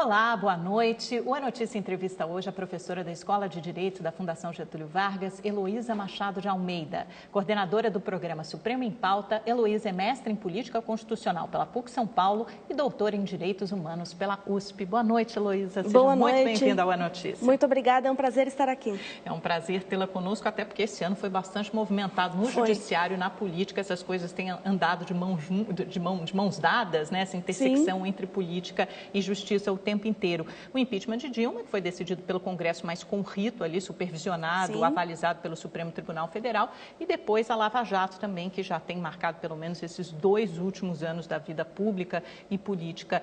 Olá, boa noite. O A Notícia entrevista hoje a professora da Escola de Direito da Fundação Getúlio Vargas, Heloísa Machado de Almeida. Coordenadora do programa Supremo em Pauta, Heloísa é mestre em Política Constitucional pela PUC São Paulo e doutora em Direitos Humanos pela USP. Boa noite, Heloísa. Seja muito bem-vinda ao A Notícia. Muito obrigada, é um prazer estar aqui. É um prazer tê-la conosco, até porque esse ano foi bastante movimentado no judiciário, na política. Essas coisas têm andado de mãos dadas, né? Essa intersecção entre política e justiça o tempo inteiro. O impeachment de Dilma, que foi decidido pelo Congresso, mas com rito ali, supervisionado, avalizado pelo Supremo Tribunal Federal, e depois a Lava Jato também, que já tem marcado pelo menos esses 2 últimos anos da vida pública e política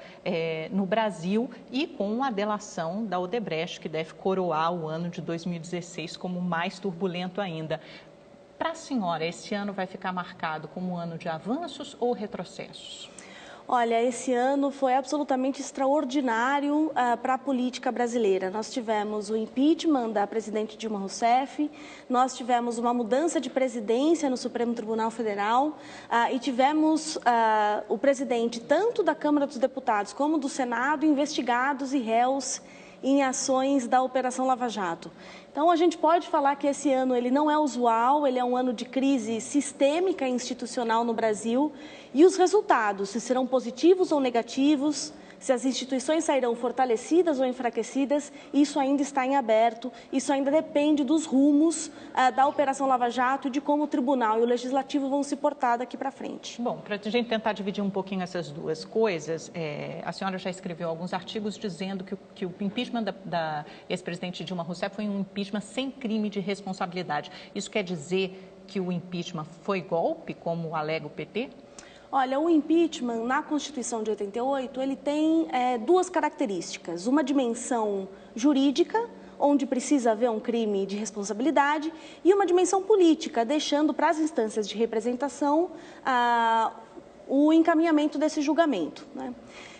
no Brasil, e com a delação da Odebrecht, que deve coroar o ano de 2016 como mais turbulento ainda. Para a senhora, esse ano vai ficar marcado como um ano de avanços ou retrocessos? Olha, esse ano foi absolutamente extraordinário para a política brasileira. Nós tivemos o impeachment da presidente Dilma Rousseff, nós tivemos uma mudança de presidência no Supremo Tribunal Federal e tivemos o presidente tanto da Câmara dos Deputados como do Senado investigados e réus em ações da Operação Lava Jato. Então, a gente pode falar que esse ano ele não é usual, ele é um ano de crise sistêmica e institucional no Brasil, e os resultados, se serão positivos ou negativos, se as instituições sairão fortalecidas ou enfraquecidas, isso ainda está em aberto, isso ainda depende dos rumos da Operação Lava Jato e de como o Tribunal e o Legislativo vão se portar daqui para frente. Bom, para a gente tentar dividir um pouquinho essas duas coisas, a senhora já escreveu alguns artigos dizendo que o impeachment da ex-presidente Dilma Rousseff foi um impeachment sem crime de responsabilidade. Isso quer dizer que o impeachment foi golpe, como alega o PT? Olha, o impeachment na Constituição de 88, ele tem 2 características. Uma dimensão jurídica, onde precisa haver um crime de responsabilidade, e uma dimensão política, deixando para as instâncias de representação o encaminhamento desse julgamento, né?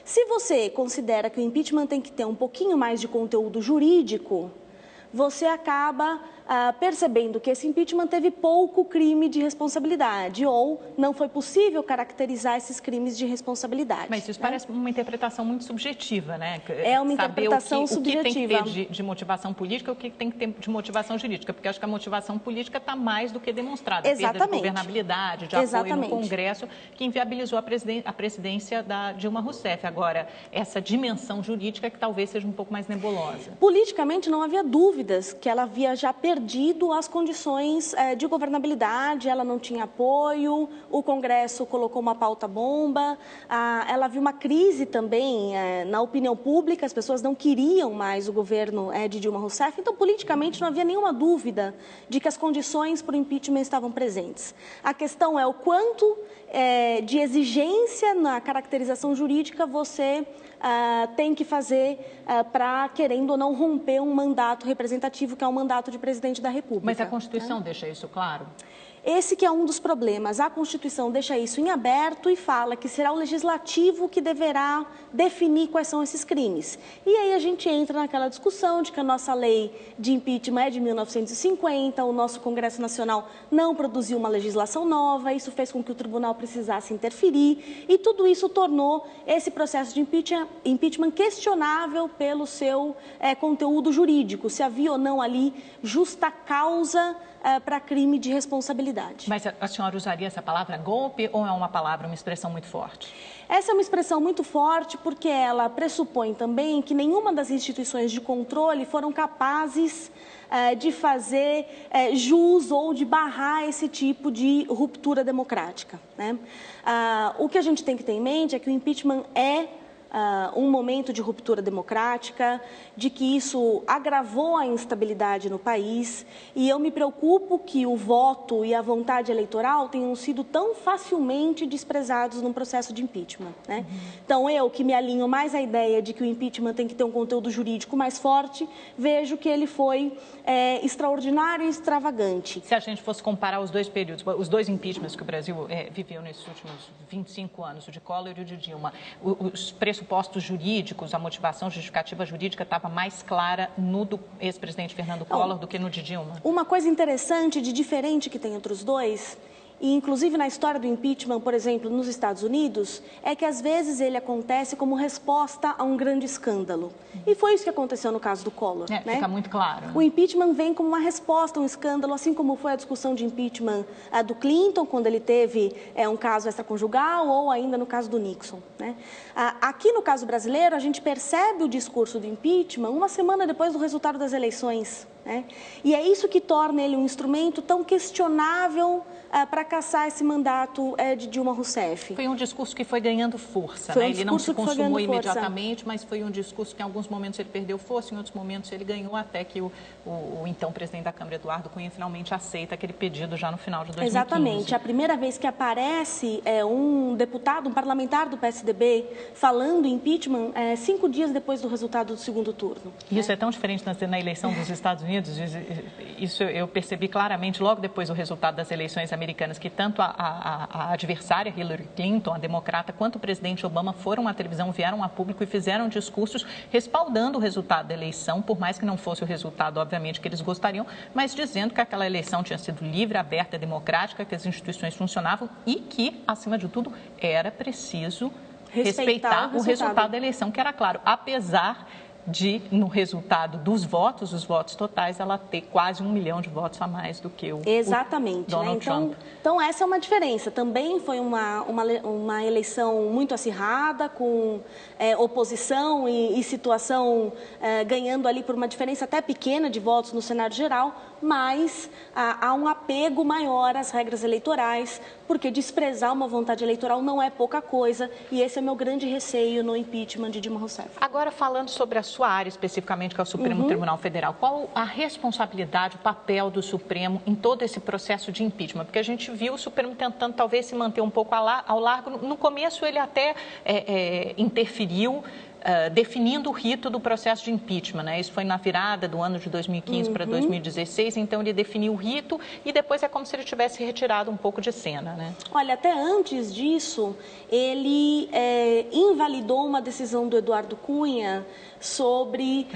Se você considera que o impeachment tem que ter um pouquinho mais de conteúdo jurídico, você acaba percebendo que esse impeachment teve pouco crime de responsabilidade ou não foi possível caracterizar esses crimes de responsabilidade. Mas isso parece uma interpretação muito subjetiva, né? É uma interpretação subjetiva. O que tem que ter de motivação política e o que tem que ter de motivação jurídica, porque acho que a motivação política está mais do que demonstrada. Exatamente. Perda de governabilidade, de apoio no Congresso, que inviabilizou a presidência da Dilma Rousseff. Agora, essa dimensão jurídica que talvez seja um pouco mais nebulosa. Politicamente, não havia dúvidas que ela havia já perdido as condições de governabilidade, ela não tinha apoio, o Congresso colocou uma pauta-bomba, ela viu uma crise também na opinião pública, as pessoas não queriam mais o governo de Dilma Rousseff, então politicamente não havia nenhuma dúvida de que as condições para o impeachment estavam presentes. A questão é o quanto de exigência na caracterização jurídica você tem que fazer para, querendo ou não, romper um mandato representativo, que é o mandato de presidente da República. Mas a Constituição deixa isso claro? Esse que é um dos problemas. A Constituição deixa isso em aberto e fala que será o Legislativo que deverá definir quais são esses crimes. E aí a gente entra naquela discussão de que a nossa lei de impeachment é de 1950, o nosso Congresso Nacional não produziu uma legislação nova, isso fez com que o Tribunal precisasse interferir e tudo isso tornou esse processo de impeachment questionável pelo seu conteúdo jurídico, se havia ou não ali justa causa para crime de responsabilidade. Mas a senhora usaria essa palavra golpe ou é uma expressão muito forte? Essa é uma expressão muito forte porque ela pressupõe também que nenhuma das instituições de controle foram capazes de fazer jus ou de barrar esse tipo de ruptura democrática, né? O que a gente tem que ter em mente é que o impeachment é um momento de ruptura democrática, de que isso agravou a instabilidade no país e eu me preocupo que o voto e a vontade eleitoral tenham sido tão facilmente desprezados num processo de impeachment, né? Então, eu que me alinho mais à ideia de que o impeachment tem que ter um conteúdo jurídico mais forte, vejo que ele foi extraordinário e extravagante. Se a gente fosse comparar os 2 períodos, os 2 impeachments que o Brasil viveu nesses últimos 25 anos, o de Collor e o de Dilma, os pressupostos jurídicos, a motivação justificativa jurídica estava mais clara no do ex-presidente Fernando Collor do que no de Dilma? Uma coisa interessante de diferente que tem entre os dois e inclusive na história do impeachment, por exemplo, nos Estados Unidos, é que às vezes ele acontece como resposta a um grande escândalo. E foi isso que aconteceu no caso do Collor. Né? Fica muito claro. O impeachment vem como uma resposta a um escândalo, assim como foi a discussão de impeachment do Clinton, quando ele teve um caso extraconjugal, ou ainda no caso do Nixon. Né? Aqui no caso brasileiro, a gente percebe o discurso do impeachment uma semana depois do resultado das eleições. Né? E é isso que torna ele um instrumento tão questionável para caçar esse mandato de Dilma Rousseff. Foi um discurso que foi ganhando força, né? Ele não se consumou imediatamente, mas foi um discurso que em alguns momentos ele perdeu força, em outros momentos ele ganhou, até que o então presidente da Câmara, Eduardo Cunha, finalmente aceita aquele pedido já no final de 2015. Exatamente. A primeira vez que aparece um deputado, um parlamentar do PSDB, falando em impeachment 5 dias depois do resultado do segundo turno. Isso é tão diferente na eleição dos Estados Unidos, isso eu percebi claramente logo depois do resultado das eleições americanas, que tanto a adversária Hillary Clinton, a democrata, quanto o presidente Obama foram à televisão, vieram a público e fizeram discursos respaldando o resultado da eleição, por mais que não fosse o resultado, obviamente, que eles gostariam, mas dizendo que aquela eleição tinha sido livre, aberta, democrática, que as instituições funcionavam e que, acima de tudo, era preciso respeitar o resultado da eleição, que era claro, apesar de, no resultado dos votos, os votos totais, ela ter quase 1 milhão de votos a mais do que o Donald Trump. Então, essa é uma diferença. Também foi uma eleição muito acirrada, com oposição e situação ganhando ali por uma diferença até pequena de votos no cenário geral, mas há um apego maior às regras eleitorais, porque desprezar uma vontade eleitoral não é pouca coisa, e esse é o meu grande receio no impeachment de Dilma Rousseff. Agora, falando sobre a sua área especificamente, que é o Supremo Tribunal Federal, qual a responsabilidade, o papel do Supremo em todo esse processo de impeachment? Porque a gente viu o Supremo tentando talvez se manter um pouco ao largo. No começo ele até interferiu, definindo o rito do processo de impeachment, né? Isso foi na virada do ano de 2015 para 2016, então ele definiu o rito e depois é como se ele tivesse retirado um pouco de cena, né? Olha, até antes disso, ele invalidou uma decisão do Eduardo Cunha sobre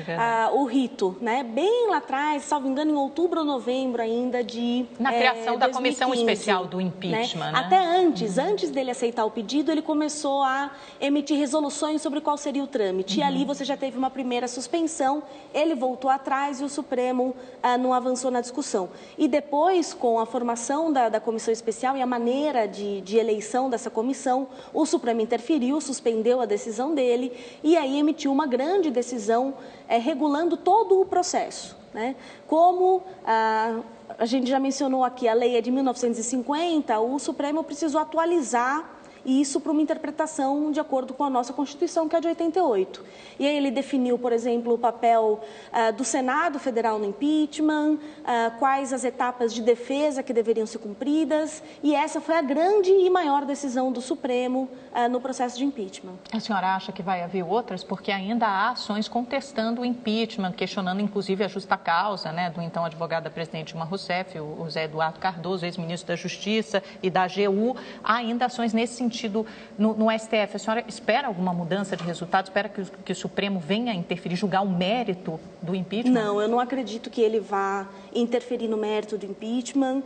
o rito, né? Bem lá atrás, salvo engano, em outubro ou novembro ainda de na criação da 2015, comissão especial do impeachment, né? Até antes dele aceitar o pedido, ele começou a emitir resoluções sobre qual seria o trâmite. E ali você já teve uma primeira suspensão, ele voltou atrás e o Supremo não avançou na discussão. E depois, com a formação da comissão especial e a maneira de eleição dessa comissão, o Supremo interferiu, suspendeu a decisão dele e aí emitiu uma grande decisão regulando todo o processo. Né? Como a gente já mencionou aqui, a lei é de 1950, o Supremo precisou atualizar isso para uma interpretação de acordo com a nossa Constituição, que é de 88. E aí ele definiu, por exemplo, o papel do Senado Federal no impeachment, quais as etapas de defesa que deveriam ser cumpridas, e essa foi a grande e maior decisão do Supremo no processo de impeachment. A senhora acha que vai haver outras? Porque ainda há ações contestando o impeachment, questionando inclusive a justa causa, né, do então advogado da presidente Dilma Rousseff, o Zé Eduardo Cardoso, ex-ministro da Justiça e da AGU. Há ainda ações nesse sentido no STF. A senhora espera alguma mudança de resultado? Espera que o Supremo venha a interferir, julgar o mérito do impeachment? Não, eu não acredito que ele vá interferir no mérito do impeachment.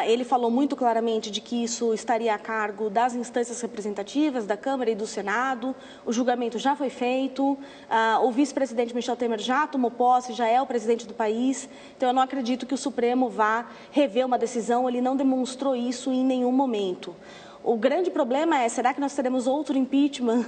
Ele falou muito claramente de que isso estaria a cargo das instâncias representativas, da Câmara e do Senado. O julgamento já foi feito, o vice-presidente Michel Temer já tomou posse, já é o presidente do país. Então, eu não acredito que o Supremo vá rever uma decisão, ele não demonstrou isso em nenhum momento. O grande problema é, será que nós teremos outro impeachment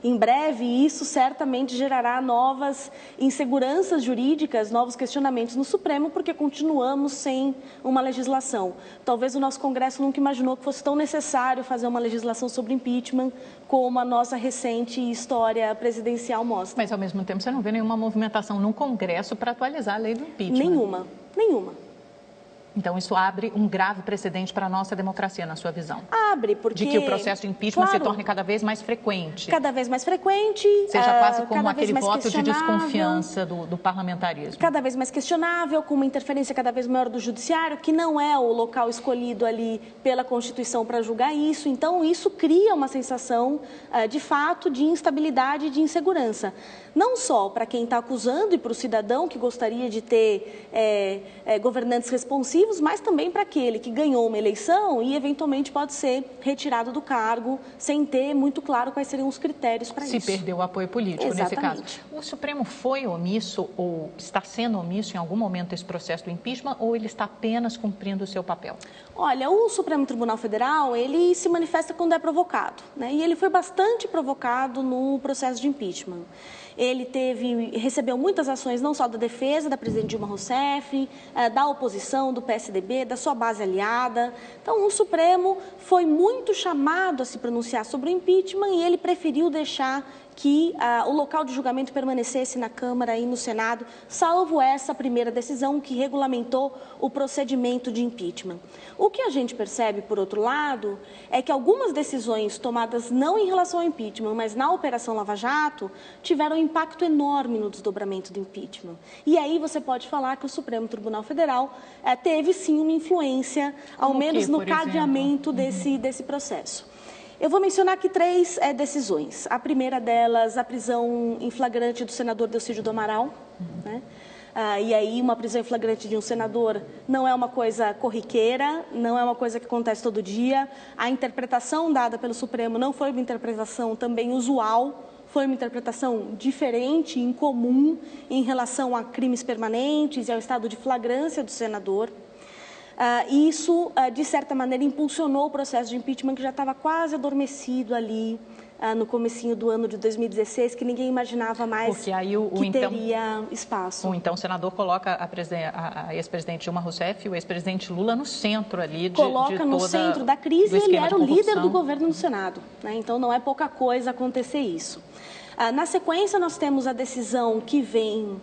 em breve? E isso certamente gerará novas inseguranças jurídicas, novos questionamentos no Supremo, porque continuamos sem uma legislação. Talvez o nosso Congresso nunca imaginou que fosse tão necessário fazer uma legislação sobre impeachment como a nossa recente história presidencial mostra. Mas, ao mesmo tempo, você não vê nenhuma movimentação no Congresso para atualizar a lei do impeachment? Nenhuma. Então, isso abre um grave precedente para a nossa democracia, na sua visão? abre, porque... De que o processo de impeachment se torne cada vez mais frequente. Cada vez mais frequente. Seja quase como aquele voto de desconfiança do parlamentarismo. Cada vez mais questionável, com uma interferência cada vez maior do judiciário, que não é o local escolhido ali pela Constituição para julgar isso. Então, isso cria uma sensação, de fato, de instabilidade e de insegurança. Não só para quem está acusando e para o cidadão que gostaria de ter governantes responsivos, mas também para aquele que ganhou uma eleição e, eventualmente, pode ser retirado do cargo sem ter muito claro quais seriam os critérios para isso. Se perdeu o apoio político, Exatamente. nesse caso. O Supremo foi omisso ou está sendo omisso em algum momento desse processo do impeachment ou ele está apenas cumprindo o seu papel? Olha, o Supremo Tribunal Federal, ele se manifesta quando é provocado, né? E ele foi bastante provocado no processo de impeachment. Ele recebeu muitas ações, não só da defesa da presidente Dilma Rousseff, da oposição, do PSDB, da sua base aliada. Então, o Supremo foi muito chamado a se pronunciar sobre o impeachment e ele preferiu deixar que o local de julgamento permanecesse na Câmara e no Senado, salvo essa primeira decisão que regulamentou o procedimento de impeachment. O que a gente percebe, por outro lado, é que algumas decisões tomadas não em relação ao impeachment, mas na Operação Lava Jato, tiveram um impacto enorme no desdobramento do impeachment. E aí você pode falar que o Supremo Tribunal Federal teve, sim, uma influência, ao menos no cadeamento desse processo. Eu vou mencionar aqui 3 decisões. A primeira delas, a prisão em flagrante do senador Delcídio do Amaral, né? E aí, uma prisão em flagrante de um senador não é uma coisa corriqueira, não é uma coisa que acontece todo dia. A interpretação dada pelo Supremo não foi uma interpretação também usual, foi uma interpretação diferente, incomum, em relação a crimes permanentes e ao estado de flagrância do senador. Isso, de certa maneira, impulsionou o processo de impeachment que já estava quase adormecido ali no comecinho do ano de 2016, que ninguém imaginava mais porque aí teria espaço. O então senador coloca a ex-presidente Dilma Rousseff e o ex-presidente Lula no centro ali coloca no centro da crise e ele era o líder do governo no Senado, né? Então, não é pouca coisa acontecer isso. Na sequência, nós temos a decisão que vem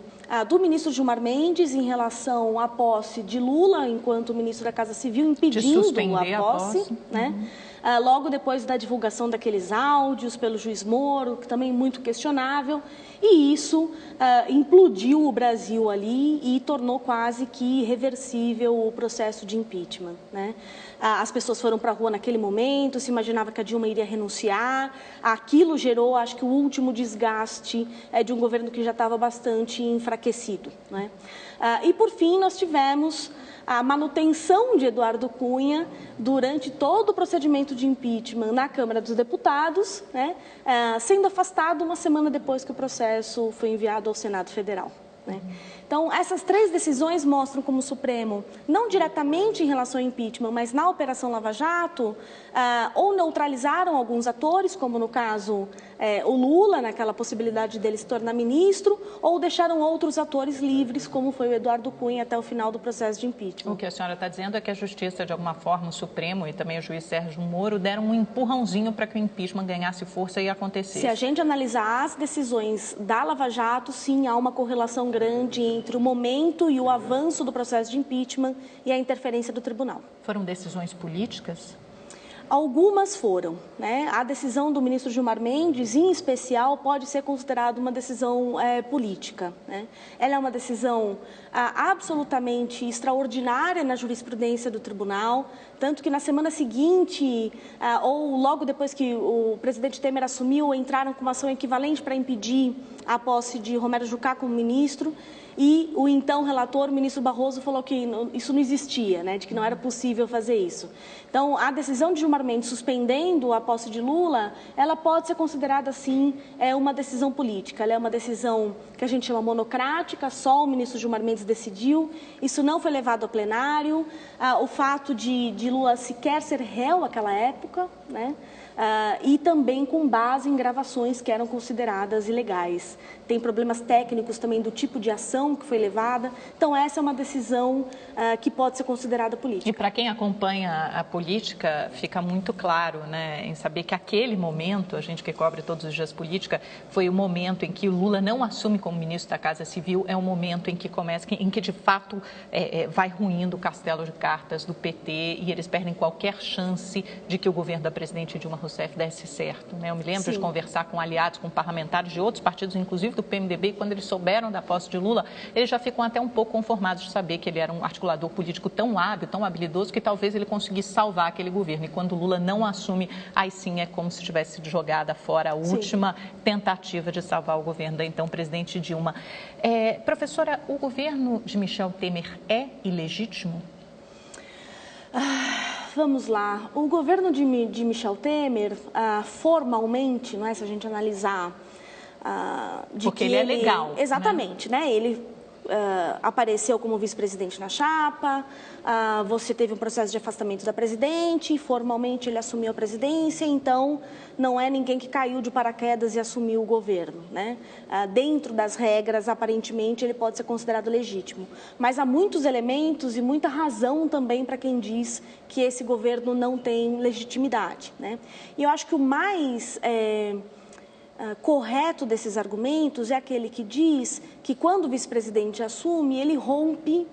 do ministro Gilmar Mendes em relação à posse de Lula enquanto ministro da Casa Civil, impedindo a posse. Né? Logo depois da divulgação daqueles áudios pelo juiz Moro, que também muito questionável, e isso implodiu o Brasil ali e tornou quase que irreversível o processo de impeachment, né? As pessoas foram para a rua naquele momento, se imaginava que a Dilma iria renunciar, aquilo gerou, acho que, o último desgaste de um governo que já estava bastante enfraquecido, né? E, por fim, nós tivemos a manutenção de Eduardo Cunha durante todo o procedimento de impeachment na Câmara dos Deputados, né, sendo afastado uma semana depois que o processo foi enviado ao Senado Federal, né? Então, essas 3 decisões mostram como o Supremo, não diretamente em relação ao impeachment, mas na Operação Lava Jato, ou neutralizaram alguns atores, como no caso o Lula, naquela possibilidade dele se tornar ministro, ou deixaram outros atores livres, como foi o Eduardo Cunha até o final do processo de impeachment. O que a senhora está dizendo é que a Justiça, de alguma forma, o Supremo e também o juiz Sérgio Moro deram um empurrãozinho para que o impeachment ganhasse força e acontecesse. Se a gente analisar as decisões da Lava Jato, sim, há uma correlação grande entre o momento e o avanço do processo de impeachment e a interferência do tribunal. Foram decisões políticas? Algumas foram, né? A decisão do ministro Gilmar Mendes, em especial, pode ser considerada uma decisão política, né? Ela é uma decisão absolutamente extraordinária na jurisprudência do tribunal, tanto que na semana seguinte, ou logo depois que o presidente Temer assumiu, entraram com uma ação equivalente para impedir a posse de Romero Jucá como ministro. E o então relator, o ministro Barroso, falou que isso não existia, né, de que não era possível fazer isso. Então, a decisão de Gilmar Mendes suspendendo a posse de Lula, ela pode ser considerada, sim, uma decisão política. Ela é uma decisão que a gente chama monocrática, só o ministro Gilmar Mendes decidiu. Isso não foi levado ao plenário. O fato de Lula sequer ser réu naquela época, né? E também com base em gravações que eram consideradas ilegais. Tem problemas técnicos também do tipo de ação que foi levada. Então, essa é uma decisão que pode ser considerada política. E para quem acompanha a política, fica muito claro, né, em saber que aquele momento, a gente que cobre todos os dias política, foi o momento em que o Lula não assume como ministro da Casa Civil, é o momento em que começa, em que de fato vai ruindo o castelo de cartas do PT e eles perdem qualquer chance de que o governo da presidente Dilma Rousseff desse certo, né? Eu me lembro de conversar com aliados, com parlamentares de outros partidos, inclusive do PMDB, e quando eles souberam da posse de Lula, eles já ficam até um pouco conformados de saber que ele era um articulador político tão hábil, tão habilidoso, que talvez ele conseguisse salvar aquele governo. E quando Lula não assume, aí sim é como se tivesse sido jogada fora a última tentativa de salvar o governo da então presidente Dilma. Professora, o governo de Michel Temer é ilegítimo? Vamos lá. O governo de Michel Temer, formalmente, não é, se a gente analisar... Porque ele é legal. Exatamente, né? Ele apareceu como vice-presidente na chapa, você teve um processo de afastamento da presidente, formalmente ele assumiu a presidência, então não é ninguém que caiu de paraquedas e assumiu o governo, né? Dentro das regras, aparentemente, ele pode ser considerado legítimo. Mas há muitos elementos e muita razão também para quem diz que esse governo não tem legitimidade, né? E eu acho que o mais... correto desses argumentos é aquele que diz que quando o vice-presidente assume, ele rompe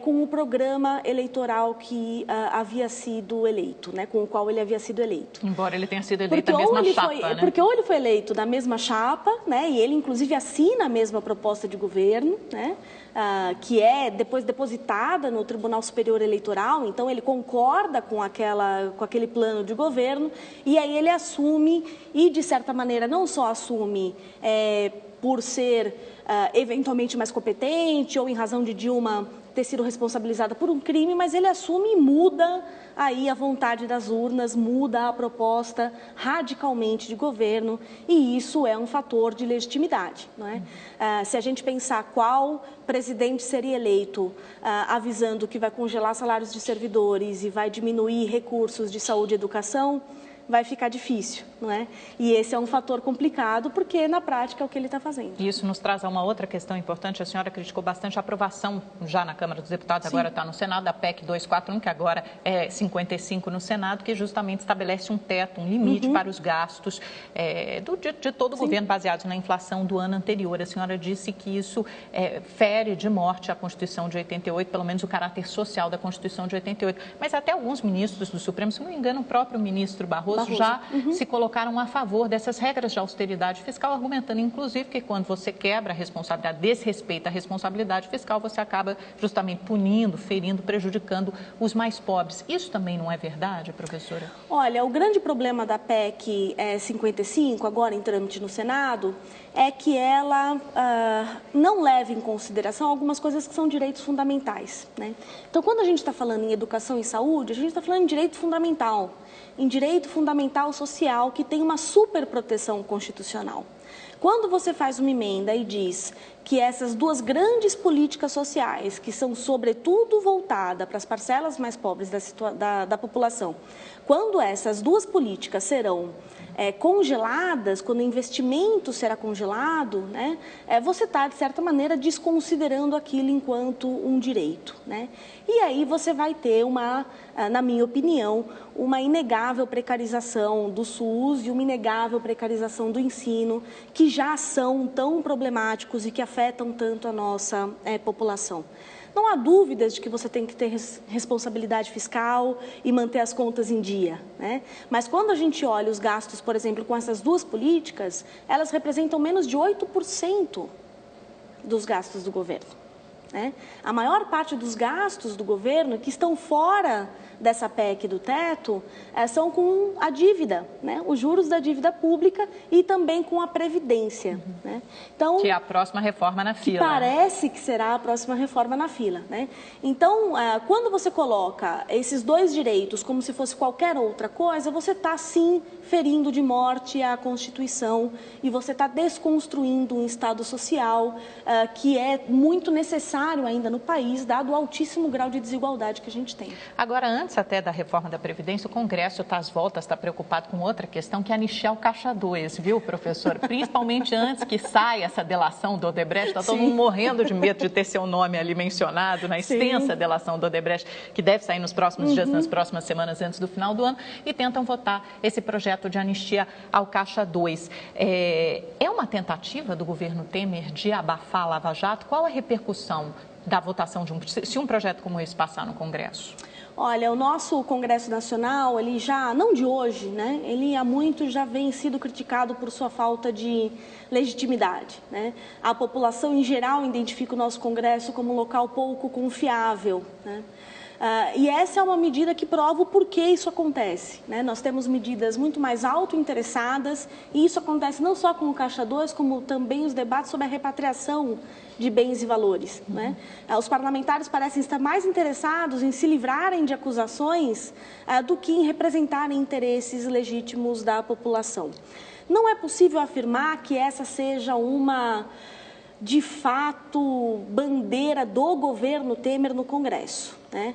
com o programa eleitoral que havia sido eleito, né, com o qual ele havia sido eleito. Embora ele tenha sido eleito na mesma chapa, né? Porque ou ele foi eleito na mesma chapa, né, e ele inclusive assina a mesma proposta de governo, né, que é depois depositada no Tribunal Superior Eleitoral, então ele concorda com aquele plano de governo, e aí ele assume e, de certa maneira, não só assume por ser eventualmente mais competente ou em razão de Dilma ter sido responsabilizada por um crime, mas ele assume e muda aí a vontade das urnas, muda a proposta radicalmente de governo, e isso é um fator de legitimidade, não é? Se a gente pensar qual presidente seria eleito avisando que vai congelar salários de servidores e vai diminuir recursos de saúde e educação, vai ficar difícil, não é? E esse é um fator complicado, porque na prática é o que ele está fazendo. E isso nos traz a uma outra questão importante. A senhora criticou bastante a aprovação já na Câmara dos Deputados, agora está no Senado, da PEC 241, que agora é 55 no Senado, que justamente estabelece um teto, um limite para os gastos de todo o governo, baseados na inflação do ano anterior. A senhora disse que isso fere de morte a Constituição de 88, pelo menos o caráter social da Constituição de 88. Mas até alguns ministros do Supremo, se não me engano, o próprio ministro Barroso já se colocaram a favor dessas regras de austeridade fiscal, argumentando, inclusive, que quando você quebra a responsabilidade, desrespeita a responsabilidade fiscal, você acaba justamente punindo, ferindo, prejudicando os mais pobres. Isso também não é verdade, professora? Olha, o grande problema da PEC 55, agora em trâmite no Senado, é que ela não leva em consideração algumas coisas que são direitos fundamentais, né? Então, quando a gente está falando em educação e saúde, a gente está falando em direito fundamental, em direito fundamental social, que tem uma superproteção constitucional. Quando você faz uma emenda e diz que essas duas grandes políticas sociais, que são sobretudo voltadas para as parcelas mais pobres da população, quando essas duas políticas serão congeladas, quando o investimento será congelado, né, você está, de certa maneira, desconsiderando aquilo enquanto um direito, né? E aí você vai ter na minha opinião, uma inegável precarização do SUS e uma inegável precarização do ensino, que já são tão problemáticos e que afetam tanto a nossa população. Não há dúvidas de que você tem que ter responsabilidade fiscal e manter as contas em dia, né? Mas quando a gente olha os gastos, por exemplo, com essas duas políticas, elas representam menos de 8% dos gastos do governo, né? A maior parte dos gastos do governo que estão fora dessa PEC do teto são com a dívida, né? Os juros da dívida pública e também com a Previdência, né? Então, que é a próxima reforma na fila. Que parece que será a próxima reforma na fila, né? Então, quando você coloca esses dois direitos como se fosse qualquer outra coisa, você está sim ferindo de morte a Constituição e você está desconstruindo um Estado social que é muito necessário ainda no país, dado o altíssimo grau de desigualdade que a gente tem. Agora, antes antes até da reforma da Previdência, o Congresso está às voltas, está preocupado com outra questão, que é anistiar o Caixa 2, viu, professor? Principalmente antes que saia essa delação do Odebrecht, está todo mundo morrendo de medo de ter seu nome ali mencionado na extensa delação do Odebrecht, que deve sair nos próximos dias, nas próximas semanas, antes do final do ano, e tentam votar esse projeto de anistia ao Caixa 2. É uma tentativa do governo Temer de abafar a Lava Jato? Qual a repercussão da votação se um projeto como esse passar no Congresso? Olha, o nosso Congresso Nacional, ele já, não de hoje, né? Ele há muito já vem sido criticado por sua falta de legitimidade, né? A população em geral identifica o nosso Congresso como um local pouco confiável, né? E essa é uma medida que prova o porquê isso acontece, né? Nós temos medidas muito mais autointeressadas e isso acontece não só com o Caixa 2, como também os debates sobre a repatriação de bens e valores, né? Os parlamentares parecem estar mais interessados em se livrarem de acusações do que em representarem interesses legítimos da população. Não é possível afirmar que essa seja uma, de fato, bandeira do governo Temer no Congresso, né?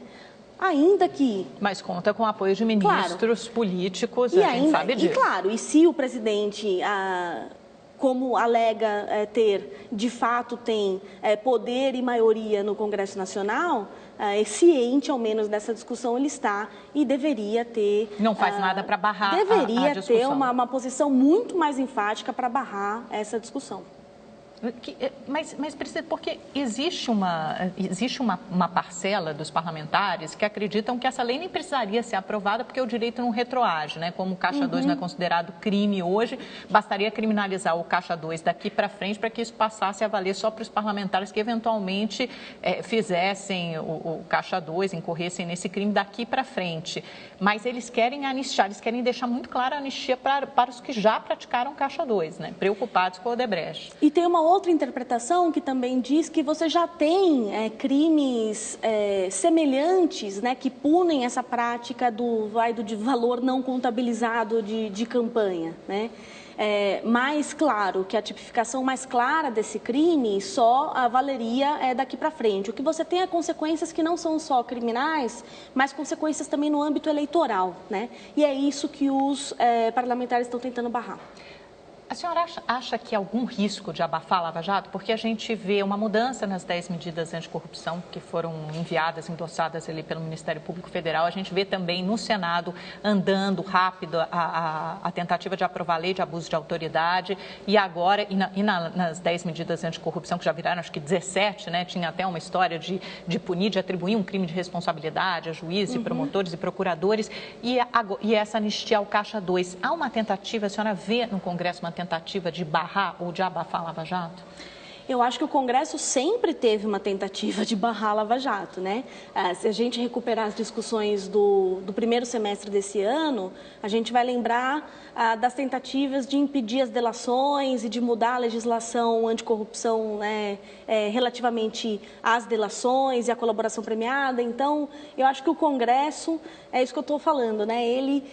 Ainda que... Mas conta com o apoio de ministros políticos, a gente sabe disso. E claro, e se o presidente... como alega ter, de fato tem poder e maioria no Congresso Nacional, ciente ao menos dessa discussão ele está e deveria ter... Não faz nada para barrar a discussão. Deveria ter uma posição muito mais enfática para barrar essa discussão. Mas porque existe uma parcela dos parlamentares que acreditam que essa lei nem precisaria ser aprovada porque o direito não retroage, né? Como o Caixa 2 não é considerado crime hoje, bastaria criminalizar o Caixa 2 daqui para frente para que isso passasse a valer só para os parlamentares que eventualmente fizessem o Caixa 2, incorressem nesse crime daqui para frente. Mas eles querem anistiar, eles querem deixar muito clara a anistia para os que já praticaram Caixa 2, né? Preocupados com o Odebrecht. E tem uma outra interpretação que também diz que você já tem crimes semelhantes, né, que punem essa prática do de valor não contabilizado de campanha, né? Mas, claro, que a tipificação mais clara desse crime só valeria daqui para frente. O que você tem é consequências que não são só criminais, mas consequências também no âmbito eleitoral, né? E é isso que os parlamentares estão tentando barrar. A senhora acha que há algum risco de abafar a Lava Jato? Porque a gente vê uma mudança nas 10 medidas anticorrupção que foram enviadas, endossadas ali pelo Ministério Público Federal. A gente vê também no Senado andando rápido a tentativa de aprovar a lei de abuso de autoridade. E agora, nas 10 medidas anticorrupção, que já viraram acho que 17, né? Tinha até uma história de punir, de atribuir um crime de responsabilidade a juízes, promotores e procuradores. E essa anistia ao Caixa 2. Há uma tentativa, a senhora vê no Congresso uma tentativa de barrar ou de abafar a Lava Jato? Eu acho que o Congresso sempre teve uma tentativa de barrar a Lava Jato, né? Se a gente recuperar as discussões do primeiro semestre desse ano, a gente vai lembrar das tentativas de impedir as delações e de mudar a legislação anticorrupção, né, relativamente às delações e à colaboração premiada. Então, eu acho que o Congresso, é isso que eu estou falando, né? Ele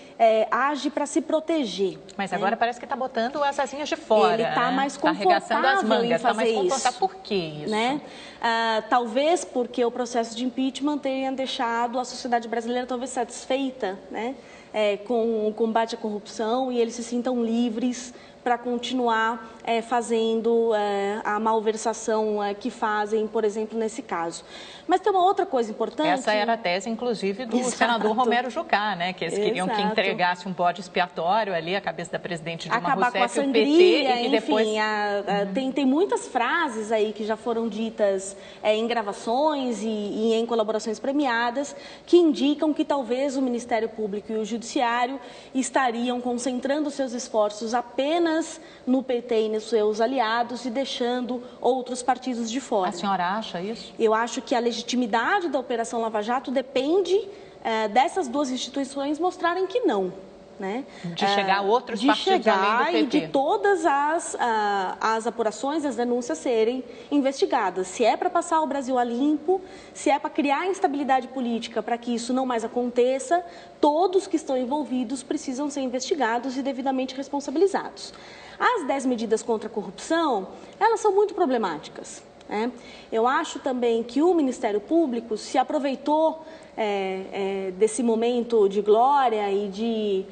age para se proteger. Mas agora parece que está botando as asinhas de fora. Ele está mais confortável em fazer isso. Por que isso? Né? Talvez porque o processo de impeachment tenha deixado a sociedade brasileira talvez satisfeita, né, com o combate à corrupção e eles se sintam livres para continuar fazendo a malversação que fazem, por exemplo, nesse caso. Mas tem uma outra coisa importante... Essa era a tese, inclusive, do senador Romero Jucá, né? Que eles queriam que entregasse um bode expiatório ali, a cabeça da presidente Dilma Rousseff, com a sangria, o PT, e depois... tem muitas frases aí que já foram ditas em gravações e em colaborações premiadas que indicam que talvez o Ministério Público e o Judiciário estariam concentrando seus esforços apenas no PT e nos seus aliados e deixando outros partidos de fora. A senhora acha isso? Eu acho que a legitimidade da Operação Lava Jato depende dessas duas instituições mostrarem que não. Né? De chegar a outros partidos além do PT. E de todas as apurações, as denúncias serem investigadas. Se é para passar o Brasil a limpo, se é para criar instabilidade política para que isso não mais aconteça, todos que estão envolvidos precisam ser investigados e devidamente responsabilizados. As 10 medidas contra a corrupção, elas são muito problemáticas. né? Eu acho também que o Ministério Público se aproveitou desse momento de glória e de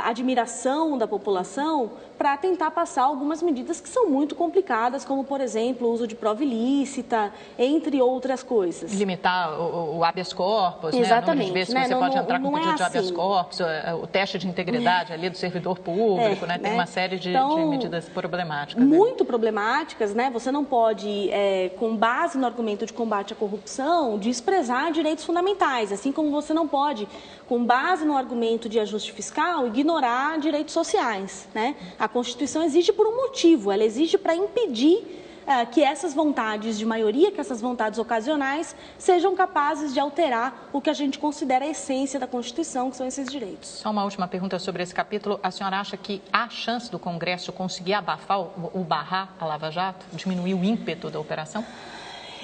admiração da população para tentar passar algumas medidas que são muito complicadas, como, por exemplo, o uso de prova ilícita, entre outras coisas. Limitar o habeas corpus, exatamente, né? O número de vezes que você pode entrar com pedido de habeas corpus, o teste de integridade ali do servidor público, né? Tem uma série de medidas problemáticas. Muito problemáticas, né? Você não pode, com base no argumento de combate à corrupção, desprezar direitos fundamentais, assim como você não pode, com base no argumento de ajuste fiscal, ignorar direitos sociais, né? A Constituição exige por um motivo, ela exige para impedir que essas vontades de maioria, que essas vontades ocasionais, sejam capazes de alterar o que a gente considera a essência da Constituição, que são esses direitos. Só uma última pergunta sobre esse capítulo. A senhora acha que há chance do Congresso conseguir abafar ou barrar a Lava Jato, diminuir o ímpeto da operação?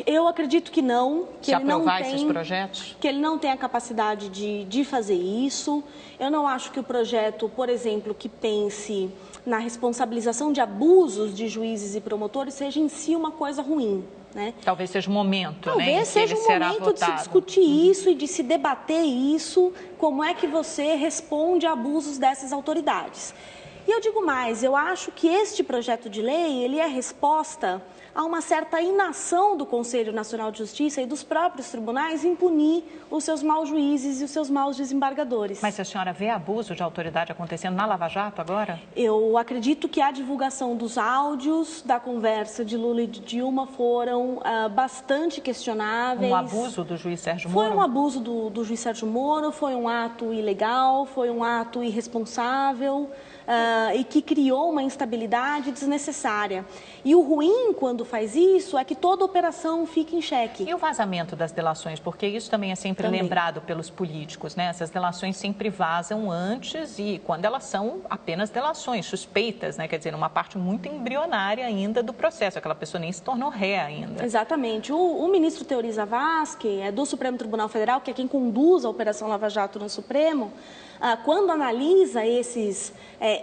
Eu acredito que não. Se aprovar esses projetos? Que ele não tem a capacidade de fazer isso. Eu não acho que o projeto, por exemplo, que pense na responsabilização de abusos de juízes e promotores seja em si uma coisa ruim, né? Talvez seja o momento, Talvez seja o momento de se discutir isso e de se debater isso, como é que você responde a abusos dessas autoridades. E eu digo mais, eu acho que este projeto de lei, ele é resposta a uma certa inação do Conselho Nacional de Justiça e dos próprios tribunais em punir os seus maus juízes e os seus maus desembargadores. Mas a senhora vê abuso de autoridade acontecendo na Lava Jato agora? Eu acredito que a divulgação dos áudios da conversa de Lula e de Dilma foram bastante questionáveis. Um abuso do juiz Sérgio Moro? Foi um abuso do juiz Sérgio Moro, foi um ato ilegal, foi um ato irresponsável. E que criou uma instabilidade desnecessária. E o ruim, quando faz isso, é que toda operação fica em xeque. E o vazamento das delações? Porque isso também é sempre lembrado pelos políticos, né? Essas delações sempre vazam antes e quando elas são apenas delações, suspeitas, né? Quer dizer, uma parte muito embrionária ainda do processo. Aquela pessoa nem se tornou ré ainda. Exatamente. O ministro Teori Zavascki, do Supremo Tribunal Federal, que é quem conduz a Operação Lava Jato no Supremo, quando analisa esses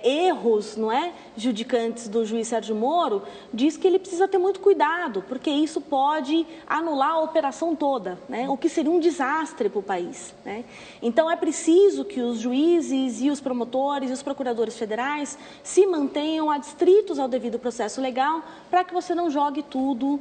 erros, não é, judicantes do juiz Sérgio Moro, diz que ele precisa ter muito cuidado, porque isso pode anular a operação toda, né, o que seria um desastre para o país, né? Então, é preciso que os juízes e os promotores e os procuradores federais se mantenham adstritos ao devido processo legal para que você não jogue tudo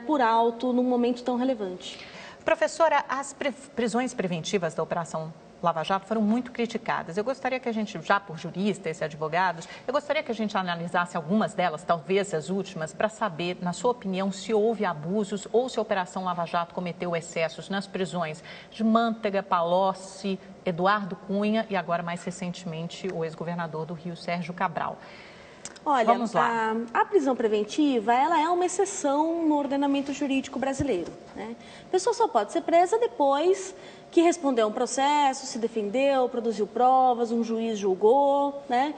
por alto num momento tão relevante. Professora, as prisões preventivas da Operação Lava Jato foram muito criticadas. Eu gostaria que a gente, já por juristas e advogados, eu gostaria que a gente analisasse algumas delas, talvez as últimas, para saber, na sua opinião, se houve abusos ou se a Operação Lava Jato cometeu excessos nas prisões de Mantega, Palocci, Eduardo Cunha e agora, mais recentemente, o ex-governador do Rio, Sérgio Cabral. Olha, vamos lá. A prisão preventiva, ela é uma exceção no ordenamento jurídico brasileiro, né? A pessoa só pode ser presa depois que respondeu a um processo, se defendeu, produziu provas, um juiz julgou, né?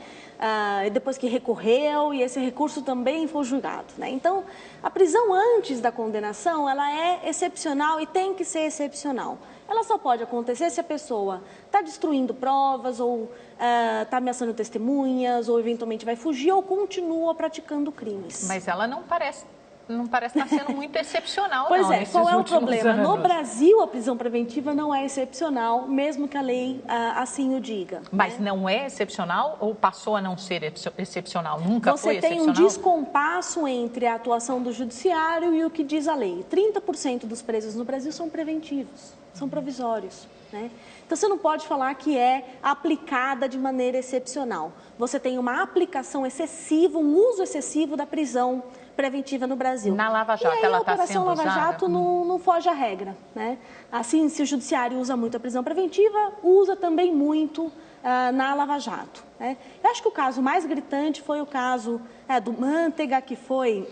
Depois que recorreu e esse recurso também foi julgado, né? Então, a prisão antes da condenação, ela é excepcional e tem que ser excepcional. Ela só pode acontecer se a pessoa está destruindo provas ou está ameaçando testemunhas ou eventualmente vai fugir ou continua praticando crimes. Mas ela não parece estar sendo muito excepcional, pois não. Pois é, qual é o problema? Anos. No Brasil, a prisão preventiva não é excepcional, mesmo que a lei assim o diga. Mas não é excepcional ou passou a não ser excepcional? Nunca foi excepcional? Você tem um descompasso entre a atuação do judiciário e o que diz a lei. 30% dos presos no Brasil são preventivos, são provisórios, né? Então, você não pode falar que é aplicada de maneira excepcional. Você tem uma aplicação excessiva, um uso excessivo da prisão preventiva no Brasil. Na Lava Jato, ela está sendo usada? A Operação Lava Jato não foge à regra, né? Assim, se o judiciário usa muito a prisão preventiva, usa também muito na Lava Jato, né? Eu acho que o caso mais gritante foi o caso do Mantega, que foi...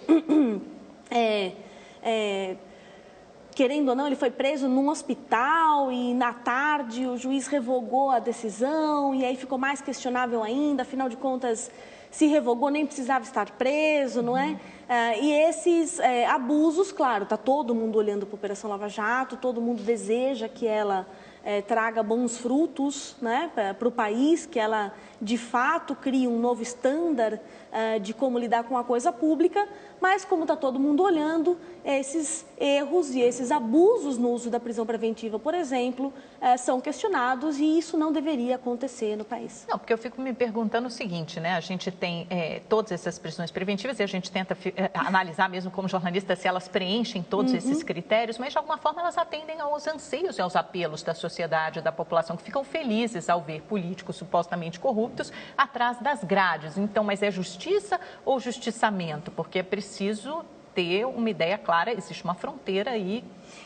querendo ou não, ele foi preso num hospital e, na tarde, o juiz revogou a decisão e aí ficou mais questionável ainda, afinal de contas, se revogou, nem precisava estar preso, não é? E esses abusos, claro, está todo mundo olhando para a Operação Lava Jato, todo mundo deseja que ela traga bons frutos, né, para o país, que ela de fato crie um novo estándar de como lidar com a coisa pública, mas como está todo mundo olhando, esses erros e esses abusos no uso da prisão preventiva, por exemplo, são questionados e isso não deveria acontecer no país. Não, porque eu fico me perguntando o seguinte, né? A gente tem todas essas prisões preventivas e a gente tenta analisar mesmo como jornalista se elas preenchem todos esses critérios, mas de alguma forma elas atendem aos anseios e aos apelos da sociedade, da população, que ficam felizes ao ver políticos supostamente corruptos atrás das grades. Então, mas é justiça ou justiçamento? Porque é preciso ter uma ideia clara, existe uma fronteira aí.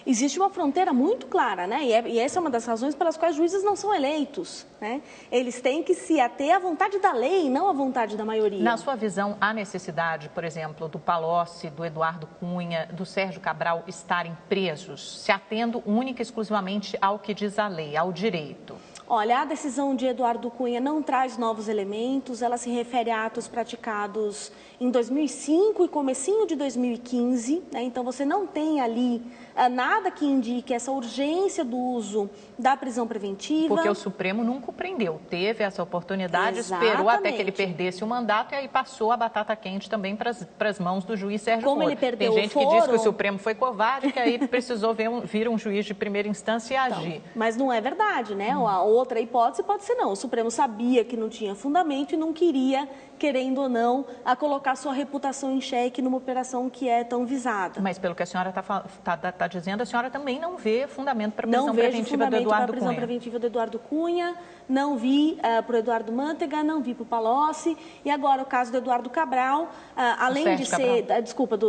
Existe uma fronteira muito clara, né? E essa é uma das razões pelas quais juízes não são eleitos, né? Eles têm que se ater à vontade da lei, não à vontade da maioria. Na sua visão, há necessidade, por exemplo, do Palocci, do Eduardo Cunha, do Sérgio Cabral estarem presos, se atendo única e exclusivamente ao que diz a lei, ao direito? Olha, a decisão de Eduardo Cunha não traz novos elementos, ela se refere a atos praticados em 2005 e comecinho de 2015, né? Então você não tem ali nada que indique essa urgência do uso da prisão preventiva. Porque o Supremo nunca o prendeu, teve essa oportunidade, esperou até que ele perdesse o mandato e aí passou a batata quente também para as mãos do juiz Sérgio Moro. Ele perdeu tem gente que diz que o Supremo foi covarde, que aí precisou vir um juiz de primeira instância e agir. Mas não é verdade, né? A outra hipótese pode ser não. O Supremo sabia que não tinha fundamento e não queria, querendo ou não, colocar sua reputação em xeque numa operação que é tão visada. Mas pelo que a senhora está dizendo, a senhora também não vê fundamento para a prisão preventiva do Eduardo Cunha. Prisão preventiva do Eduardo Cunha, não vi para o Eduardo Mantega, não vi para o Palocci, e agora o caso do Eduardo Cabral, além de ser,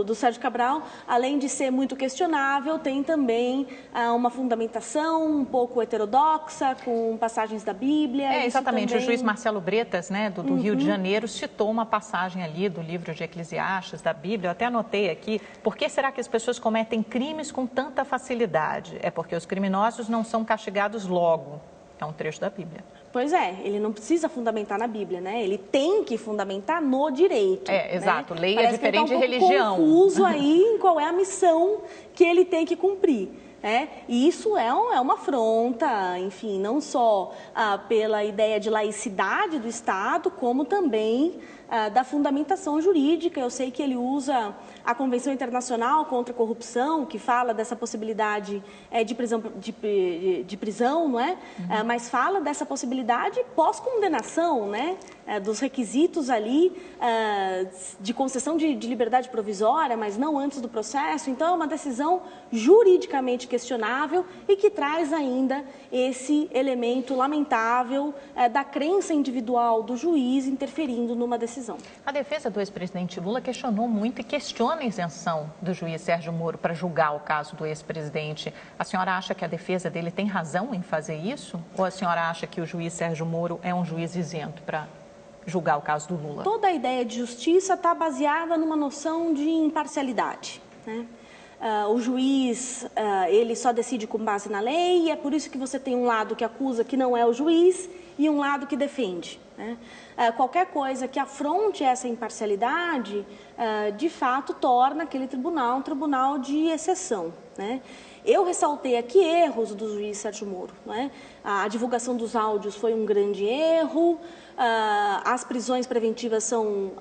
do Sérgio Cabral, além de ser muito questionável, tem também uma fundamentação um pouco heterodoxa, com passagens da Bíblia. Exatamente, também... o juiz Marcelo Bretas, né, do Rio de Janeiro, citou uma passagem ali do livro de Eclesiastes, da Bíblia, eu até anotei aqui, por que será que as pessoas cometem crimes com tanta facilidade? É porque os criminosos não são castigados logo. É um trecho da Bíblia. Pois é, ele não precisa fundamentar na Bíblia, né? Ele tem que fundamentar no direito. Exato. Né? Lei Parece é diferente que ele tá de religião. Confuso aí em qual é a missão que ele tem que cumprir. E isso é uma afronta, enfim, não só pela ideia de laicidade do Estado, como também da fundamentação jurídica. Eu sei que ele usa a Convenção Internacional contra a Corrupção, que fala dessa possibilidade de prisão, não é? Mas fala dessa possibilidade pós-condenação, né? Dos requisitos ali de concessão de liberdade provisória, mas não antes do processo. Então, é uma decisão juridicamente questionável e que traz ainda esse elemento lamentável da crença individual do juiz interferindo numa decisão. A defesa do ex-presidente Lula questionou muito e questiona a isenção do juiz Sérgio Moro para julgar o caso do ex-presidente. A senhora acha que a defesa dele tem razão em fazer isso? Ou a senhora acha que o juiz Sérgio Moro é um juiz isento para julgar o caso do Lula? Toda a ideia de justiça está baseada numa noção de imparcialidade, né? O juiz, ele só decide com base na lei e é por isso que você tem um lado que acusa que não é o juiz e um lado que defende, né? Qualquer coisa que afronte essa imparcialidade, de fato, torna aquele tribunal um tribunal de exceção, né? Eu ressaltei aqui erros do juiz Sérgio Moro, né? A divulgação dos áudios foi um grande erro, as prisões preventivas são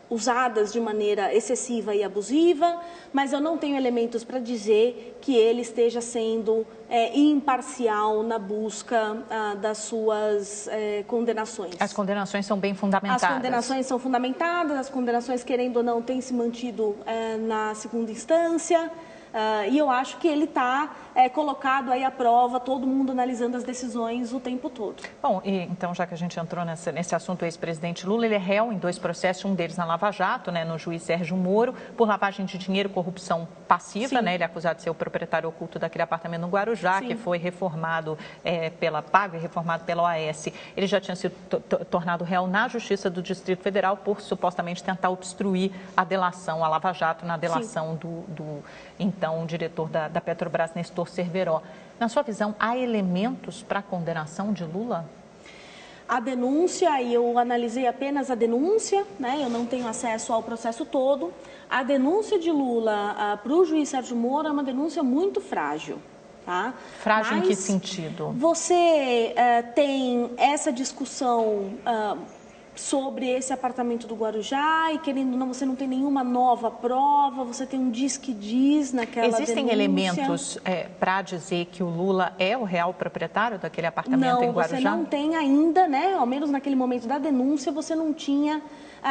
usadas de maneira excessiva e abusiva, mas eu não tenho elementos para dizer que ele esteja sendo imparcial na busca das suas condenações. As condenações são bem fundamentadas. As condenações são fundamentadas, as condenações, querendo ou não, têm se mantido na segunda instância. E eu acho que ele está colocado aí à prova, todo mundo analisando as decisões o tempo todo. Bom, então já que a gente entrou nesse assunto, o ex-presidente Lula, ele é réu em 2 processos, um deles na Lava Jato, né, no juiz Sérgio Moro, por lavagem de dinheiro e corrupção passiva, né, ele é acusado de ser o proprietário oculto daquele apartamento no Guarujá, que foi reformado pago e reformado pela OAS. Ele já tinha sido tornado réu na Justiça do Distrito Federal por supostamente tentar obstruir a delação, a Lava Jato na delação do então diretor da Petrobras, Nestor Cerveró. Na sua visão, há elementos para a condenação de Lula? A denúncia, e eu analisei apenas a denúncia, né? Eu não tenho acesso ao processo todo. A denúncia de Lula para o juiz Sérgio Moro é uma denúncia muito frágil, Tá? Frágil em que sentido? Você tem essa discussão sobre esse apartamento do Guarujá e, querendo ou não, você não tem nenhuma nova prova, você tem um diz que diz naquela Existem denúncia. elementos para dizer que o Lula é o real proprietário daquele apartamento em Guarujá? Não, você não tem ainda, né? Ao menos naquele momento da denúncia, você não tinha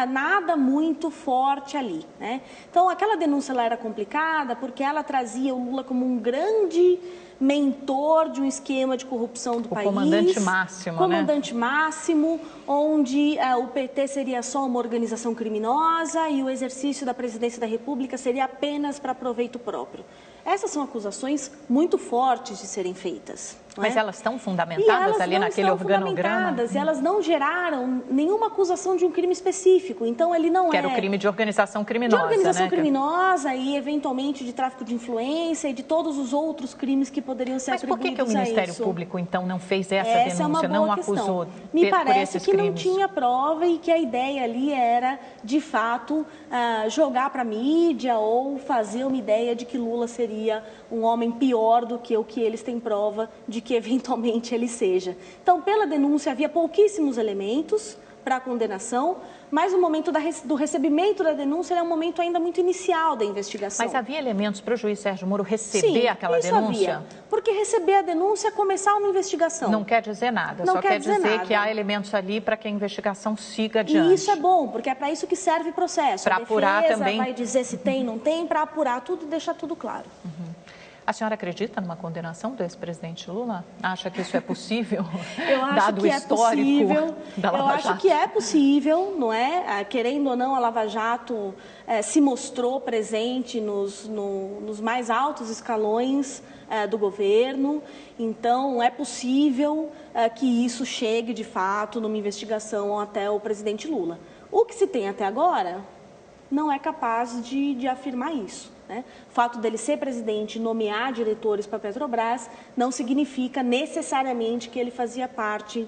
nada muito forte ali, né? Então, aquela denúncia ela era complicada porque ela trazia o Lula como um grande mentor de um esquema de corrupção do país. O comandante máximo, comandante máximo, onde o PT seria só uma organização criminosa e o exercício da presidência da República seria apenas para proveito próprio. Essas são acusações muito fortes de serem feitas. Mas elas estão fundamentadas ali naquele organograma? E elas não geraram nenhuma acusação de um crime específico. Então, ele não que era o crime de organização criminosa, de organização criminosa e, eventualmente, de tráfico de influência e de todos os outros crimes que poderiam ser atribuídos a isso. Mas por que o Ministério Público, então, não fez essa denúncia, é uma boa não questão. Acusou Me por parece esses que crimes? Não tinha prova e que a ideia ali era, de fato, jogar para a mídia ou fazer uma ideia de que Lula seria um homem pior do que o que eles têm prova de que, eventualmente, ele seja. Então, pela denúncia, havia pouquíssimos elementos para a condenação, mas o momento do recebimento da denúncia é um momento ainda muito inicial da investigação. Mas havia elementos para o juiz Sérgio Moro receber aquela denúncia? Havia, porque receber a denúncia é começar uma investigação. Não quer dizer nada, não só quer dizer nada. que há elementos ali para que a investigação siga adiante. E isso é bom, porque é para isso que serve o processo. Para apurar também. Vai dizer se tem, não tem, para apurar tudo e deixar tudo claro. Uhum. A senhora acredita numa condenação do ex-presidente Lula? Acha que isso é possível, dado o histórico da Lava Jato? Eu acho que é possível, não é? Querendo ou não, a Lava Jato se mostrou presente nos mais altos escalões do governo. Então, é possível que isso chegue, de fato, numa investigação até o presidente Lula. O que se tem até agora não é capaz de afirmar isso. Né? O fato dele ser presidente e nomear diretores para a Petrobras não significa necessariamente que ele fazia parte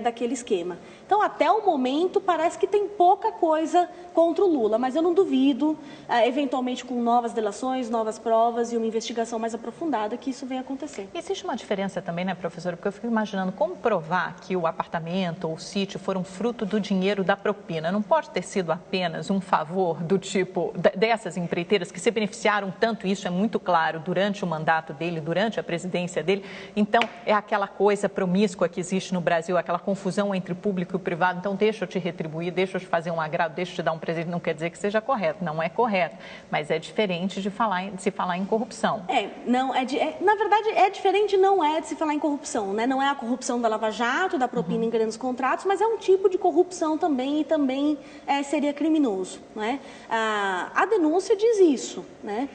daquele esquema. Então, até o momento, parece que tem pouca coisa contra o Lula, mas eu não duvido, eventualmente com novas delações, novas provas e uma investigação mais aprofundada, que isso venha acontecer. Existe uma diferença também, né, professora? Porque eu fico imaginando como provar que o apartamento ou o sítio foram fruto do dinheiro da propina. Não pode ter sido apenas um favor do tipo dessas empreiteiras que se beneficiaram tanto, isso é muito claro, durante o mandato dele, durante a presidência dele. Então, é aquela coisa promíscua que existe no Brasil, aquela confusão entre público e privado. Então, deixa eu te retribuir, deixa eu te fazer um agrado, deixa eu te dar um presente. Não quer dizer que seja correto, não é correto, mas é diferente de se falar em corrupção. Na verdade, é diferente, não é de se falar em corrupção, né? Não é a corrupção da Lava Jato, da propina em grandes contratos, mas é um tipo de corrupção também e também seria criminoso, né? A denúncia diz isso, né?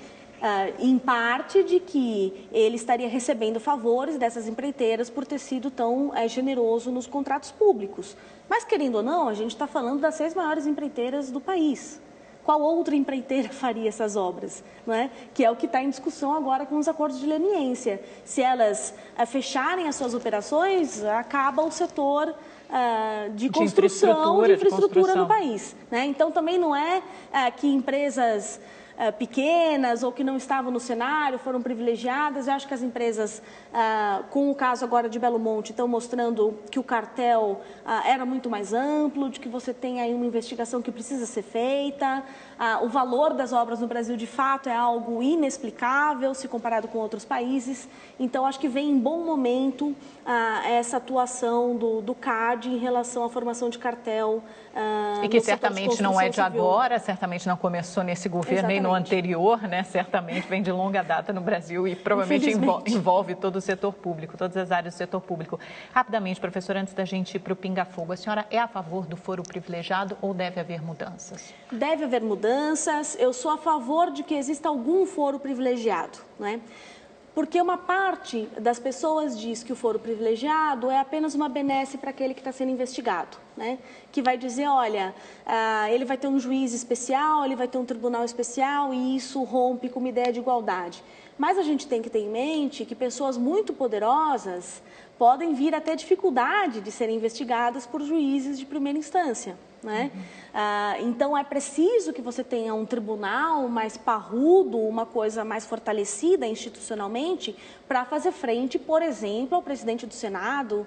Em parte de que ele estaria recebendo favores dessas empreiteiras por ter sido tão generoso nos contratos públicos. Mas, querendo ou não, a gente está falando das 6 maiores empreiteiras do país. Qual outra empreiteira faria essas obras? Não é? Que é o que está em discussão agora com os acordos de leniência. Se elas fecharem as suas operações, acaba o setor de construção, de infraestrutura no país. Né? Então, também não é que empresas pequenas ou que não estavam no cenário foram privilegiadas. Eu acho que as empresas, com o caso agora de Belo Monte, estão mostrando que o cartel era muito mais amplo, de que você tem aí uma investigação que precisa ser feita. O valor das obras no Brasil, de fato, é algo inexplicável se comparado com outros países. Então, acho que vem em bom momento essa atuação do CAD em relação à formação de cartel. E que certamente não é de agora, certamente não começou nesse governo nem no anterior, né? Certamente vem de longa data no Brasil e provavelmente envolve todo o setor público, todas as áreas do setor público. Rapidamente, professora, antes da gente ir para o pinga-fogo, a senhora é a favor do foro privilegiado ou deve haver mudanças? Deve haver mudanças. Eu sou a favor de que exista algum foro privilegiado, né? Porque uma parte das pessoas diz que o foro privilegiado é apenas uma benesse para aquele que está sendo investigado, né? Que vai dizer, olha, ele vai ter um juiz especial, ele vai ter um tribunal especial e isso rompe com uma ideia de igualdade. Mas a gente tem que ter em mente que pessoas muito poderosas podem vir a ter dificuldade de serem investigadas por juízes de primeira instância. né? Então, é preciso que você tenha um tribunal mais parrudo, uma coisa mais fortalecida institucionalmente, para fazer frente, por exemplo, ao presidente do Senado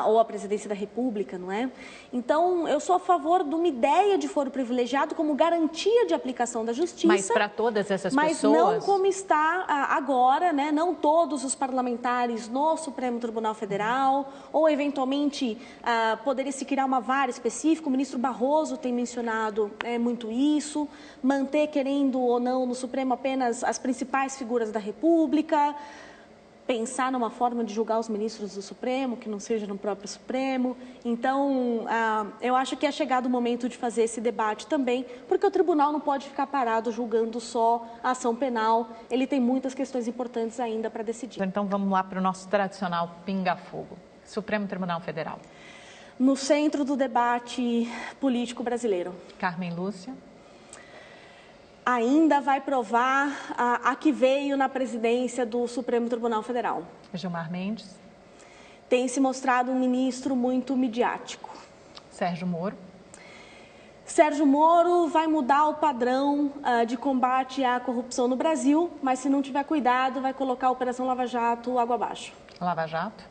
ou à presidência da República, não é? Então, eu sou a favor de uma ideia de foro privilegiado como garantia de aplicação da justiça. Mas para todas essas pessoas... Mas não como está agora, né? Não todos os parlamentares no Supremo Tribunal Federal, ou eventualmente poderia se criar uma vara específica. O ministro Barroso tem mencionado muito isso, manter, querendo ou não, no Supremo apenas as principais figuras da República, pensar numa forma de julgar os ministros do Supremo, que não seja no próprio Supremo. Então, eu acho que é chegado o momento de fazer esse debate também, porque o tribunal não pode ficar parado julgando só a ação penal, ele tem muitas questões importantes ainda para decidir. Então, vamos lá para o nosso tradicional pinga-fogo, Supremo Tribunal Federal. No centro do debate político brasileiro. Carmen Lúcia. Ainda vai provar a que veio na presidência do Supremo Tribunal Federal. Gilmar Mendes. Tem se mostrado um ministro muito midiático. Sérgio Moro. Sérgio Moro vai mudar o padrão de combate à corrupção no Brasil, mas se não tiver cuidado, vai colocar a Operação Lava Jato água abaixo. Lava Jato.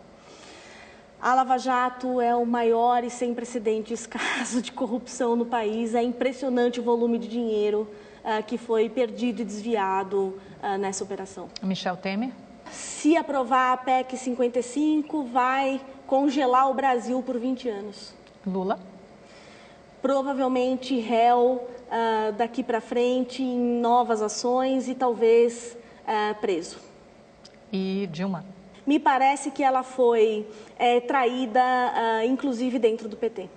A Lava Jato é o maior e sem precedentes caso de corrupção no país. É impressionante o volume de dinheiro que foi perdido e desviado nessa operação. Michel Temer. Se aprovar a PEC 55, vai congelar o Brasil por 20 anos. Lula. Provavelmente réu daqui para frente em novas ações e talvez preso. E Dilma. Me parece que ela foi traída, inclusive dentro do PT.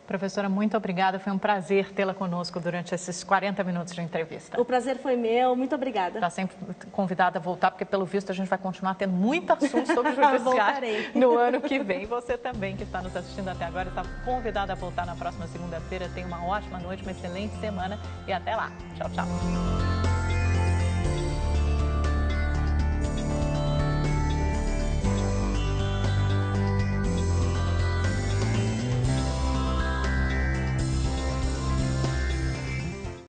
Professora, muito obrigada. Foi um prazer tê-la conosco durante esses 40 minutos de entrevista. O prazer foi meu. Muito obrigada. Está sempre convidada a voltar, porque, pelo visto, a gente vai continuar tendo muito assunto sobre o judiciário no ano que vem. Você também, que está nos assistindo até agora, está convidada a voltar na próxima segunda-feira. Tenha uma ótima noite, uma excelente semana e até lá. Tchau, tchau.